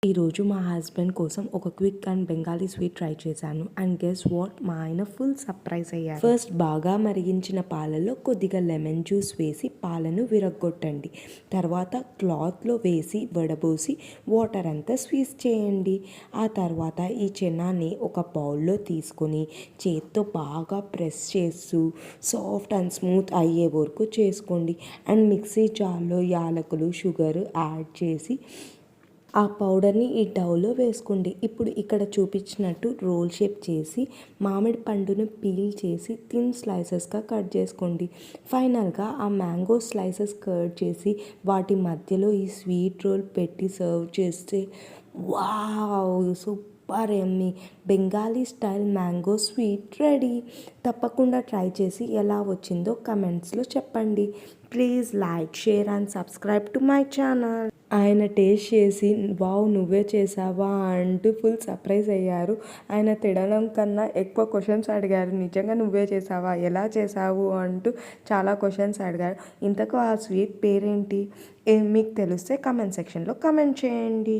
ఈరోజు మా హస్బెండ్ కోసం ఒక quick and Bengali sweet try చేశాను. అండ్ గెస్ వాట్, మా ఆయన ఫుల్ సర్ప్రైజ్ అయ్యారు. ఫస్ట్ బాగా మరిగించిన పాలలో కొద్దిగా లెమన్ జ్యూస్ వేసి పాలను విరగ్గొట్టండి. తర్వాత క్లాత్లో వేసి వడబోసి వాటర్ అంతా స్క్వీజ్ చేయండి. ఆ తర్వాత ఈ చెన్నాని ఒక బౌల్లో తీసుకొని చేత్తో బాగా ప్రెస్ చేస్తూ సాఫ్ట్ అండ్ స్మూత్ అయ్యే వరకు చేసుకోండి. అండ్ మిక్సీ జార్లో యాలకులు, షుగర్ యాడ్ చేసి ఆ పౌడర్ని ఈ డౌలో వేసుకోండి. ఇప్పుడు ఇక్కడ చూపించినట్టు రోల్ షేప్ చేసి మామిడి పండును పీల్ చేసి థిన్ స్లైసెస్గా కట్ చేసుకోండి. ఫైనల్గా ఆ మ్యాంగో స్లైసెస్ కట్ చేసి వాటి మధ్యలో ఈ స్వీట్ రోల్ పెట్టి సర్వ్ చేస్తే వావ్, సూపర్ యమ్మీ Bengali style mango sweet ready. తప్పకుండా ట్రై చేసి ఎలా వచ్చిందో కమెంట్స్లో చెప్పండి. Please like, share and subscribe to my channel. ఆయన టేస్ట్ చేసి వావ్ నువ్వే చేసావా అంటూ ఫుల్ సర్ప్రైజ్ అయ్యారు. ఆయన తినడం కన్నా ఎక్కువ క్వశ్చన్స్ అడిగారు. నిజంగా నువ్వే చేసావా, ఎలా చేసావు అంటూ చాలా క్వశ్చన్స్ అడిగారు. ఇంతకు ఆ స్వీట్ పేరేంటి మీకు తెలిస్తే కమెంట్ సెక్షన్లో కమెంట్ చేయండి.